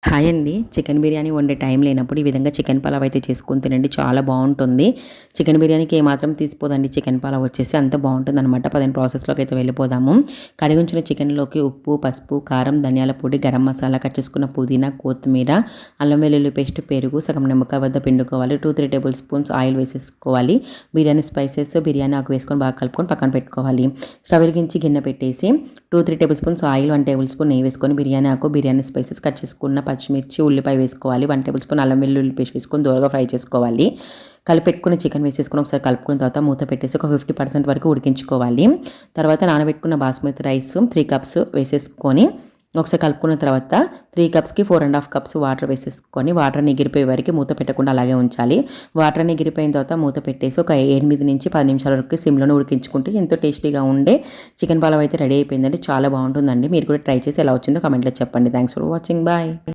Hi అండి. Chicken biryani వండే time లేనప్పుడు ఈ విధంగా చికెన్ పలావ్ అయితే చేసుకొని తినండి. చాలా బాగుంటుంది. చికెన్ బిర్యానీకి ఏమాత్రం తీసిపోదండి చికెన్ పలావ్ వచ్చేసి అంత బాగుంటుందన్నమాట. పదండి ప్రాసెస్లోకి అయితే వెళ్ళిపోదాము. కడిగి ఉంచిన చికెన్లోకి ఉప్పు, పసుపు, కారం, ధనియాల పొడి, గరం మసాలా, కట్ చేసుకున్న పుదీనా, కొత్తిమీర, అల్లం వెల్లుల్లి పేస్ట్, పెరుగు, సగం నిమ్మకాయ వద్ద పిండుకోవాలి. 2-3 టేబుల్ స్పూన్స్ ఆయిల్ వేసేసుకోవాలి. బిర్యానీ స్పైసెస్, బిర్యానీ ఆకు వేసుకొని బాగా కలుపుకొని పక్కన పెట్టుకోవాలి. స్టవ్ వెలిగించి గిన్నె పెట్టేసి 2-3 table spoons oil, 1 table spoon నెయ్యి వేసుకొని బిర్యానీ ఆకు, బిర్యానీ స్పైసెస్, కట్ చేసుకున్న పచ్చిమిర్చి, ఉల్లిపాయ వేసుకోవాలి. 1 టేబుల్ స్పూన్ అల్లం వెల్లుల్లి పేస్ట్ వేసుకొని దూరగా ఫ్రై చేసుకోవాలి. కలిపెట్టుకున్న చికెన్ వేసేసుకొని ఒకసారి కలుపుకున్న తర్వాత మూత పెట్టేసి ఒక 50% వరకు ఉడికించుకోవాలి. తర్వాత నానబెట్టుకున్న బాస్మతి రైస్ 3 కప్స్ వేసేసుకొని ఒకసారి కలుపుకున్న తర్వాత 3 కప్స్కి 4.5 కప్స్ వాటర్ వేసేసుకొని వాటర్ ఎగిరిపోయే వరకు మూత పెట్టకుండా అలాగే ఉంచాలి. వాటర్ ఎగిరిపోయిన తర్వాత మూత పెట్టేసి ఒక 8 నుంచి 10 నిమిషాల వరకు సిమ్లోనే ఉడికించుకుంటే ఎంతో టేస్టీగా ఉండే చికెన్ పలావ్ అయితే రెడీ అయిపోయిందండి. చాలా బాగుంటుందండి. మీరు కూడా ట్రై చేసి ఎలా వచ్చిందో కామెంట్లో చెప్పండి. Thanks for watching. బాయ్.